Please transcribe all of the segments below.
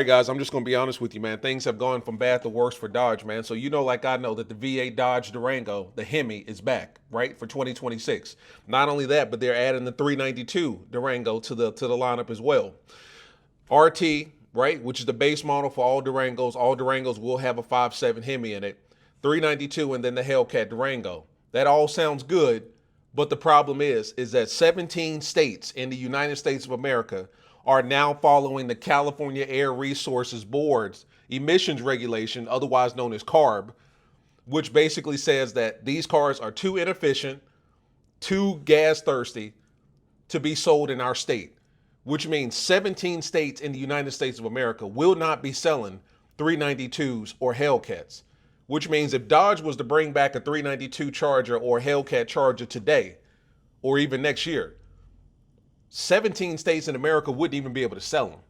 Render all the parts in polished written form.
Hey guys, I'm just gonna be honest with you, man. Things have gone from bad to worse for Dodge, man. So like I know that the V8 Dodge Durango, the Hemi, is back, right, for 2026. Not only that, but they're adding the 392 Durango to the lineup as well. RT, right, which is the base model for all Durangos. All Durangos will have a 5.7 Hemi in it. 392, and then the Hellcat Durango. That all sounds good, but the problem is that 17 states in the United States of America are now following the California Air Resources Board's emissions regulation, otherwise known as CARB, which basically says that these cars are too inefficient, too gas thirsty to be sold in our state, which means 17 states in the United States of America will not be selling 392s or Hellcats, which means if Dodge was to bring back a 392 Charger or Hellcat Charger today, or even next year, 17 states in America wouldn't even be able to sell them.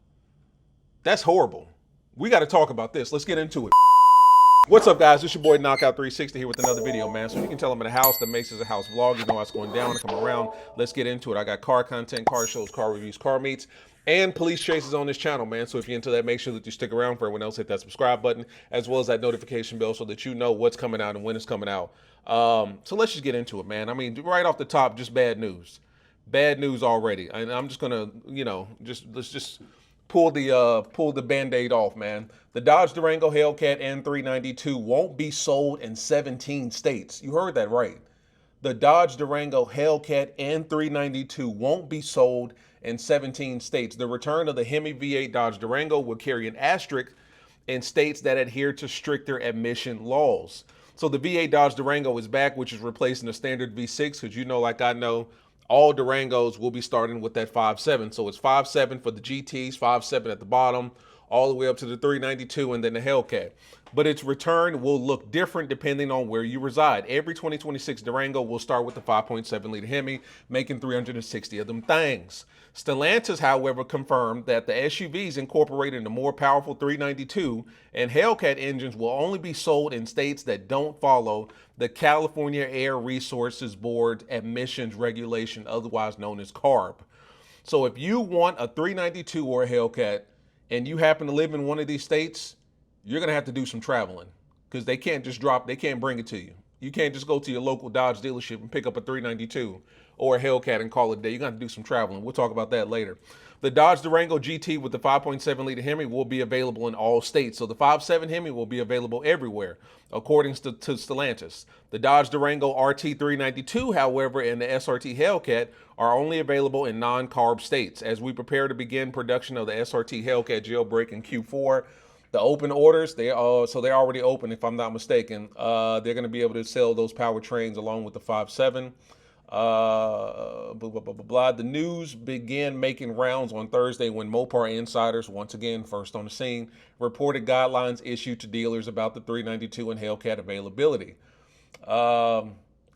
That's horrible. We got to talk about this. Let's get into it. What's up, guys? It's your boy Knockout 360 here with another video, man. So you can tell I'm in a house that makes this a house vlog. You know what's going down. I come around. Let's get into it. I got car content, car shows, car reviews, car meets, and police chases on this channel, man. So if you're into that, make sure that you stick around. For everyone else, hit that subscribe button as well as that notification bell so that you know what's coming out and when it's coming out. So let's just get into it, man. I mean, right off the top, just bad news. Bad news already, and I'm just gonna, let's just pull the Band-Aid off, man. The Dodge Durango Hellcat N392 won't be sold in 17 states. You heard that right. The Dodge Durango Hellcat N392 won't be sold in 17 states. The return of the Hemi V8 Dodge Durango will carry an asterisk in states that adhere to stricter emission laws. So the V8 Dodge Durango is back, which is replacing the standard V6, because like I know, all Durangos will be starting with that 5.7. So it's 5.7 for the GTs, 5.7 at the bottom, all the way up to the 392 and then the Hellcat. But its return will look different depending on where you reside. Every 2026 Durango will start with the 5.7 liter Hemi, making 360 of them things. Stellantis, however, confirmed that the SUVs incorporating the more powerful 392 and Hellcat engines will only be sold in states that don't follow the California Air Resources Board emissions regulation, otherwise known as CARB. So if you want a 392 or a Hellcat and you happen to live in one of these states, you're going to have to do some traveling, because they can't bring it to you. You can't just go to your local Dodge dealership and pick up a 392 or a Hellcat and call it a day. You're going to have to do some traveling. We'll talk about that later. The Dodge Durango GT with the 5.7 liter Hemi will be available in all states. So the 5.7 Hemi will be available everywhere, according to Stellantis. The Dodge Durango RT392, however, and the SRT Hellcat are only available in non-CARB states. As we prepare to begin production of the SRT Hellcat Jailbreak in Q4, the open orders, they're already open, if I'm not mistaken. They're going to be able to sell those powertrains along with the 5.7. The news began making rounds on Thursday when Mopar insiders, once again first on the scene, reported guidelines issued to dealers about the 392 and Hellcat availability.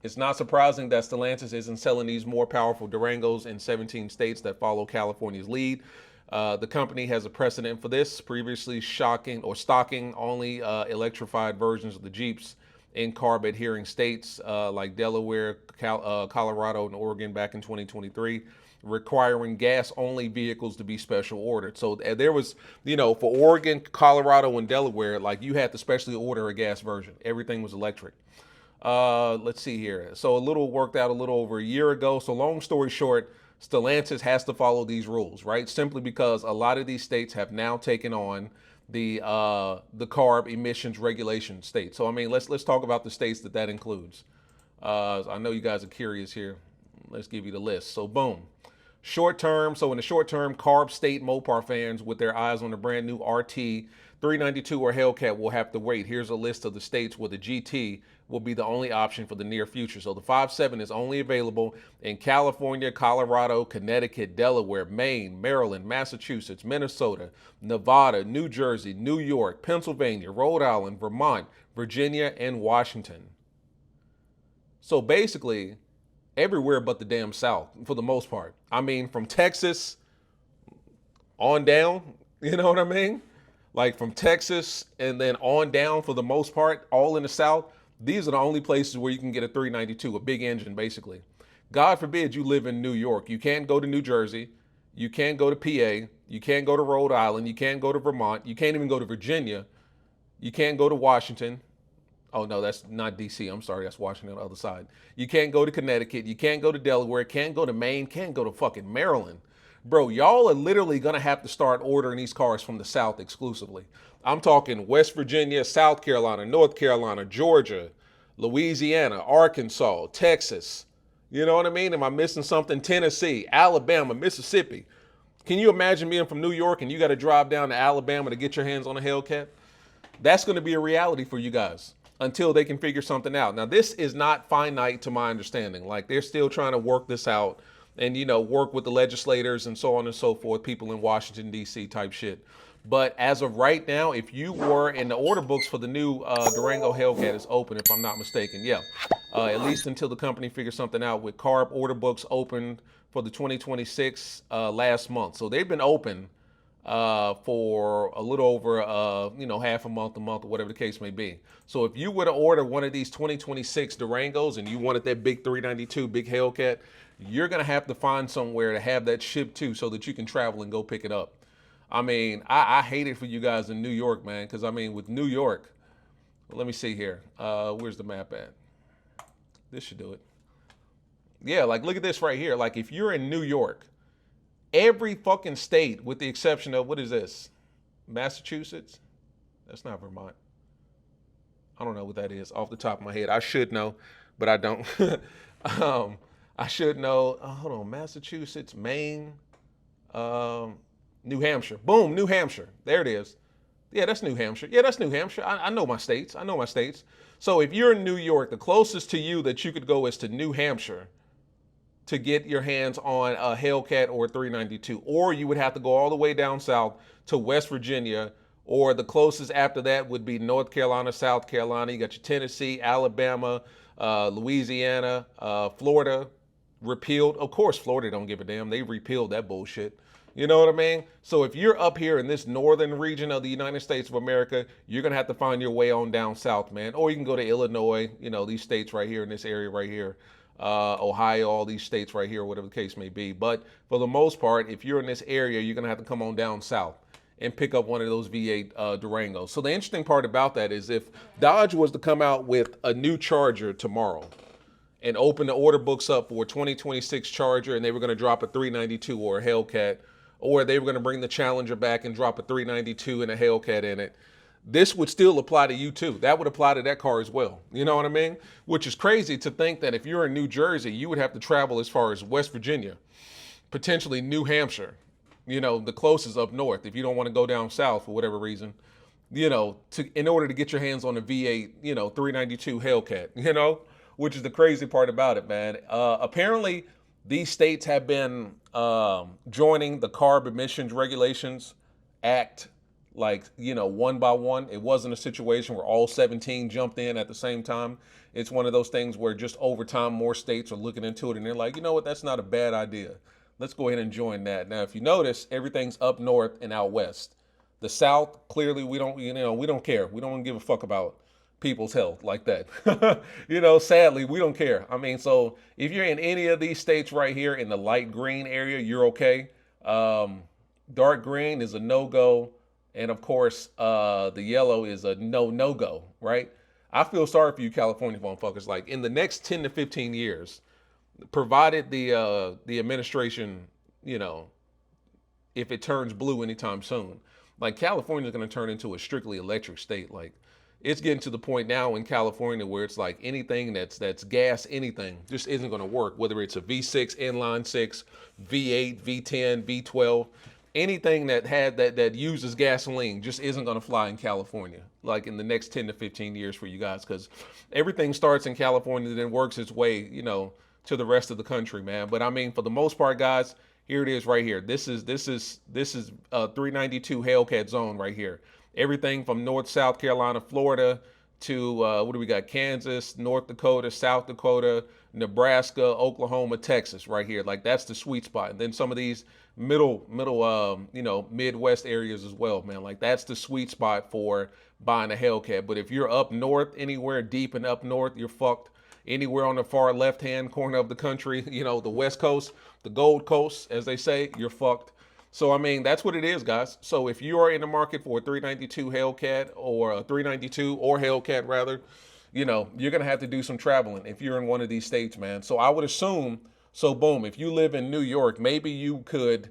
It's not surprising that Stellantis isn't selling these more powerful Durangos in 17 states that follow California's lead. The company has a precedent for this, previously stocking only electrified versions of the Jeeps in CARB adhering states like Delaware, Colorado, and Oregon back in 2023, requiring gas-only vehicles to be special ordered. So there was, for Oregon, Colorado, and Delaware, like you had to specially order a gas version. Everything was electric. Let's see here. So worked out a little over a year ago. So long story short, Stellantis has to follow these rules, right? Simply because a lot of these states have now taken on the CARB Emissions Regulations state. So I mean, let's talk about the states that includes. I know you guys are curious here. Let's give you the list. So boom. Short term. So in the short term, CARB state Mopar fans with their eyes on the brand new RT 392 or Hellcat will have to wait. Here's a list of the states where the GT will be the only option for the near future. So the 5.7 is only available in California, Colorado, Connecticut, Delaware, Maine, Maryland, Massachusetts, Minnesota, Nevada, New Jersey, New York, Pennsylvania, Rhode Island, Vermont, Virginia, and Washington. So basically, everywhere but the damn South for the most part. I mean, from Texas on down, you know what I mean? Like from Texas and then on down for the most part, all in the South, these are the only places where you can get a 392, a big engine basically. God forbid you live in New York. You can't go to New Jersey. You can't go to PA. You can't go to Rhode Island. You can't go to Vermont. You can't even go to Virginia. You can't go to Washington. Oh, no, that's not DC. I'm sorry. That's Washington on the other side. You can't go to Connecticut. You can't go to Delaware. Can't go to Maine. Can't go to fucking Maryland. Bro, y'all are literally going to have to start ordering these cars from the South exclusively. I'm talking West Virginia, South Carolina, North Carolina, Georgia, Louisiana, Arkansas, Texas. You know what I mean? Am I missing something? Tennessee, Alabama, Mississippi. Can you imagine being from New York and you got to drive down to Alabama to get your hands on a Hellcat? That's going to be a reality for you guys until they can figure something out. Now, this is not finite to my understanding. Like, they're still trying to work this out and, you know, work with the legislators and so on and so forth, people in Washington, D.C. type shit. But as of right now, if you were in the order books for the new Durango Hellcat is open, if I'm not mistaken. Yeah, at least until the company figures something out with CARB order books open for the 2026 last month. So they've been open for a little over, you know, half a month, or whatever the case may be. So if you were to order one of these 2026 Durangos and you wanted that big 392, big Hellcat, you're going to have to find somewhere to have that shipped to so that you can travel and go pick it up. I mean, I hate it for you guys in New York, man, because I mean, with New York, well, let me see here. Where's the map at? This should do it. Yeah, like, look at this right here. Like, if you're in New York, every fucking state, with the exception of, what is this? Massachusetts? That's not Vermont. I don't know what that is off the top of my head. I should know, but I don't. I should know. Hold on, Massachusetts, Maine, New Hampshire. Boom, New Hampshire. There it is. Yeah, that's New Hampshire. Yeah, that's New Hampshire. I know my states. I know my states. So if you're in New York, the closest to you that you could go is to New Hampshire to get your hands on a Hellcat or a 392. Or you would have to go all the way down south to West Virginia, or the closest after that would be North Carolina, South Carolina. You got your Tennessee, Alabama, Louisiana, Florida, repealed. Of course, Florida don't give a damn. They repealed that bullshit. You know what I mean? So if you're up here in this northern region of the United States of America, you're going to have to find your way on down south, man. Or you can go to Illinois, you know, these states right here in this area right here, Ohio, all these states right here, whatever the case may be. But for the most part, if you're in this area, you're going to have to come on down south and pick up one of those V8 Durangos. So the interesting part about that is if Dodge was to come out with a new Charger tomorrow and open the order books up for a 2026 Charger, and they were going to drop a 392 or a Hellcat, or they were going to bring the Challenger back and drop a 392 and a Hellcat in it, this would still apply to you too. That would apply to that car as well. You know what I mean? Which is crazy to think that if you're in New Jersey, you would have to travel as far as West Virginia, potentially New Hampshire, you know, the closest up north, if you don't want to go down south for whatever reason, you know, in order to get your hands on a V8, you know, 392 Hellcat, you know, which is the crazy part about it, man. Apparently, these states have been joining the CARB Emissions Regulations Act, like, you know, one by one. It wasn't a situation where all 17 jumped in at the same time. It's one of those things where just over time, more states are looking into it and they're like, you know what, that's not a bad idea. Let's go ahead and join that. Now, if you notice, everything's up north and out west. The South, clearly, we don't, you know, we don't care. We don't give a fuck about people's health like that. You know, sadly, we don't care. I mean, so if you're in any of these states right here in the light green area, you're okay. Dark green is a no-go. And of course, the yellow is a no-go, right? I feel sorry for you California motherfuckers. Like, in the next 10 to 15 years, provided the administration, you know, if it turns blue anytime soon, like, California is going to turn into a strictly electric state. Like, it's getting to the point now in California where it's like anything that's gas, anything just isn't going to work, whether it's a V6, inline six, V8, V10, V12, anything that uses gasoline just isn't going to fly in California, like in the next 10 to 15 years for you guys, because everything starts in California, then works its way, you know, to the rest of the country, man. But I mean, for the most part, guys, here it is right here. This is a 392 Hellcat zone right here. Everything from North, South Carolina, Florida to what do we got? Kansas, North Dakota, South Dakota, Nebraska, Oklahoma, Texas, right here. Like, that's the sweet spot. And then some of these middle, you know, Midwest areas as well, man. Like, that's the sweet spot for buying a Hellcat. But if you're up north, anywhere deep and up north, you're fucked. anywhere on the far left-hand corner of the country, you know, the West Coast, the Gold Coast, as they say, you're fucked. So, I mean, that's what it is, guys. So if you are in the market for a 392 Hellcat or a 392 or Hellcat rather, you know, you're going to have to do some traveling if you're in one of these states, man. So I would assume, so boom, if you live in New York, maybe you could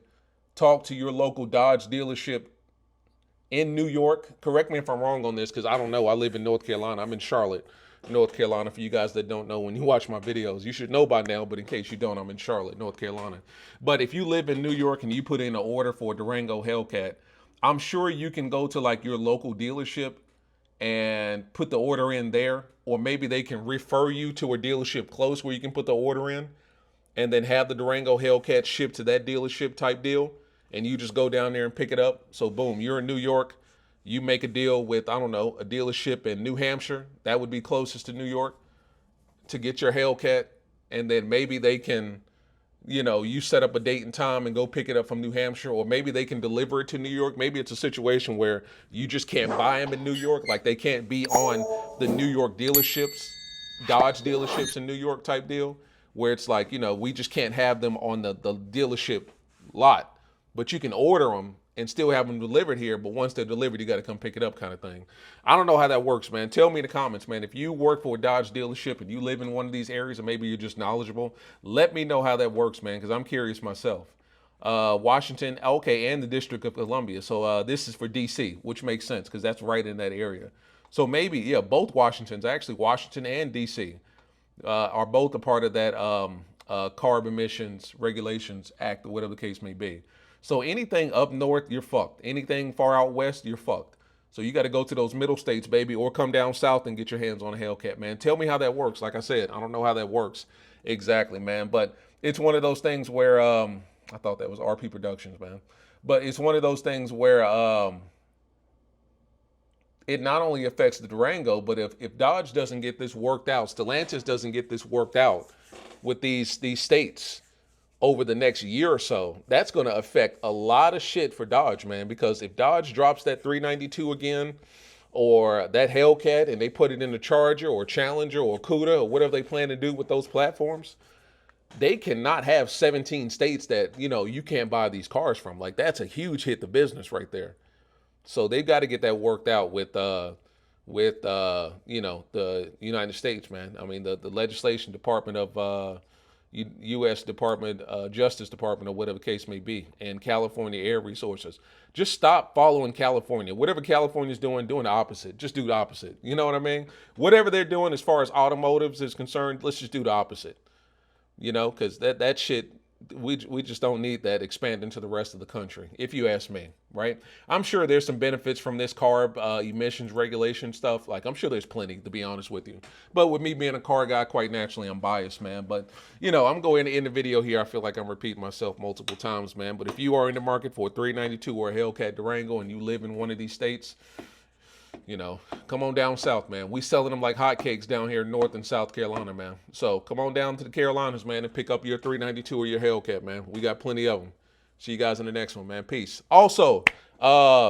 talk to your local Dodge dealership in New York. Correct me if I'm wrong on this, because I don't know. I live in North Carolina. I'm in Charlotte, North Carolina. For you guys that don't know, when you watch my videos, you should know by now, but in case you don't, I'm in Charlotte, North Carolina. But if you live in New York and you put in an order for a Durango Hellcat, I'm sure you can go to like your local dealership and put the order in there, or maybe they can refer you to a dealership close where you can put the order in and then have the Durango Hellcat shipped to that dealership type deal, and you just go down there and pick it up. So boom, you're in New York, you make a deal with, I don't know, a dealership in New Hampshire, that would be closest to New York, to get your Hellcat, and then maybe they can, you know, you set up a date and time and go pick it up from New Hampshire, or maybe they can deliver it to New York. Maybe it's a situation where you just can't buy them in New York, like they can't be on the New York dealerships, Dodge dealerships in New York type deal, where it's like, you know, we just can't have them on the dealership lot, but you can order them and still have them delivered here, but once they're delivered, you got to come pick it up kind of thing. I don't know how that works, man. Tell me in the comments, man. If you work for a Dodge dealership and you live in one of these areas, or maybe you're just knowledgeable, let me know how that works, man, because I'm curious myself. Washington, okay, and the District of Columbia. So this is for DC, which makes sense because that's right in that area. So maybe, yeah, both Washingtons, actually Washington and DC, are both a part of that CARB Emissions Regulations Act, or whatever the case may be. So anything up north, you're fucked. Anything far out west, you're fucked. So you got to go to those middle states, baby, or come down south and get your hands on a Hellcat, man. Tell me how that works. Like I said, I don't know how that works exactly, man. But it's one of those things where, I thought that was RP Productions, man. But it's one of those things where it not only affects the Durango, but if Dodge doesn't get this worked out, Stellantis doesn't get this worked out with these states over the next year or so, that's going to affect a lot of shit for Dodge, man. Because if Dodge drops that 392 again, or that Hellcat, and they put it in the Charger or Challenger or Cuda or whatever they plan to do with those platforms, they cannot have 17 states that, you know, you can't buy these cars from. Like, that's a huge hit to business right there. So they've got to get that worked out with you know, the United States, man. I mean, the legislation department of U.S. Department, Justice Department, or whatever the case may be, and California Air Resources. Just stop following California. Whatever California's doing the opposite. Just do the opposite. You know what I mean? Whatever they're doing as far as automotives is concerned, let's just do the opposite. You know, because that shit, we just don't need that expanding to the rest of the country, if you ask me, right? I'm sure there's some benefits from this CARB emissions regulation stuff. Like, I'm sure there's plenty, to be honest with you. But with me being a car guy, quite naturally, I'm biased, man. But, you know, I'm going to end the video here. I feel like I'm repeating myself multiple times, man. But if you are in the market for a 392 or a Hellcat Durango and you live in one of these states, you know, come on down south, man. We selling them like hotcakes down here in North and South Carolina, man. So come on down to the Carolinas, man, and pick up your 392 or your Hellcat, man. We got plenty of them. See you guys in the next one, man. Peace. Also,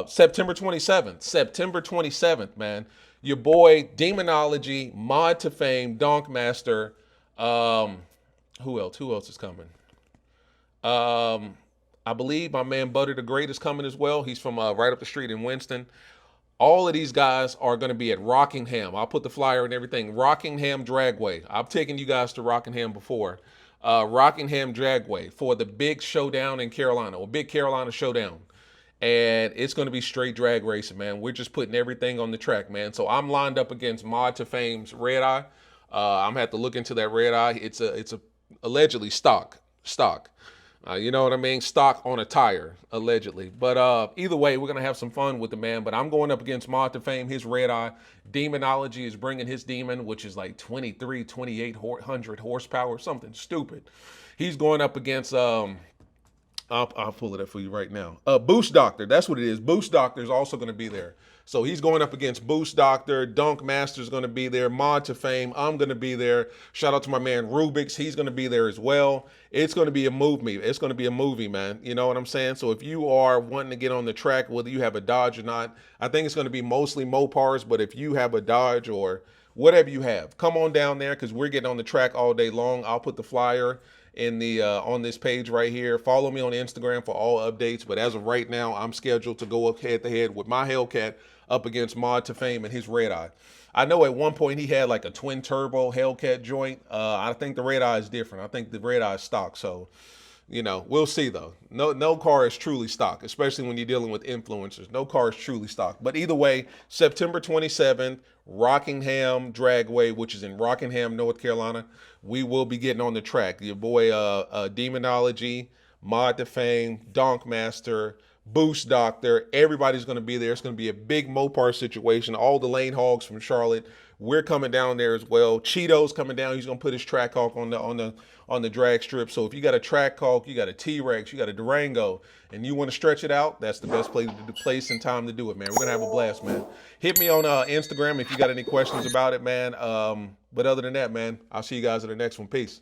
September 27th, man. Your boy, Demonology, Mod to Fame, Donk Master. Who else? Who else is coming? I believe my man Butter the Great is coming as well. He's from right up the street in Winston. All of these guys are going to be at Rockingham. I'll put the flyer and everything. Rockingham Dragway. I've taken you guys to Rockingham before. Rockingham Dragway for the big showdown in Carolina, or big Carolina showdown. And it's going to be straight drag racing, man. We're just putting everything on the track, man. So I'm lined up against Mod to Fame's Red Eye. I'm going to have to look into that Red Eye. It's a allegedly stock. You know what I mean? Stock on a tire, allegedly. But either way, we're going to have some fun with the man. But I'm going up against Mod to Fame, his Red Eye. Demonology is bringing his Demon, which is like 2,800 horsepower, something stupid. He's going up against, I'll pull it up for you right now. Boost Doctor, that's what it is. Boost Doctor is also going to be there. So he's going up against Boost Doctor. Dunk Master's going to be there. Mod to Fame, I'm going to be there. Shout out to my man Rubik's. He's going to be there as well. It's going to be a movie. It's going to be a movie, man. You know what I'm saying? So if you are wanting to get on the track, whether you have a Dodge or not, I think it's going to be mostly Mopars. But if you have a Dodge or whatever you have. Come on down there because we're getting on the track all day long. I'll put the flyer in the on this page right here. Follow me on Instagram for all updates. But as of right now, I'm scheduled to go up head to head with my Hellcat up against Mod to Fame and his Red Eye. I know at one point he had like a twin turbo Hellcat joint. I think the Red Eye is different. I think the Red Eye is stock. So, you know, we'll see though. No car is truly stock, especially when you're dealing with influencers. No car is truly stock. But either way, September 27th, Rockingham Dragway, which is in Rockingham, North Carolina. We will be getting on the track. Your boy Demonology, Mod to Fame, Donkmaster, Boost Doctor, everybody's going to be there. It's going to be a big Mopar situation. All the lane hogs from Charlotte, we're coming down there as well. Cheeto's coming down. He's going to put his track hawk on the drag strip. So if you got a track hawk, you got a T-Rex, you got a Durango, and you want to stretch it out, that's the best place and time to do it, man. We're going to have a blast, man. Hit me on Instagram if you got any questions about it, man. But other than that, man, I'll see you guys in the next one. Peace.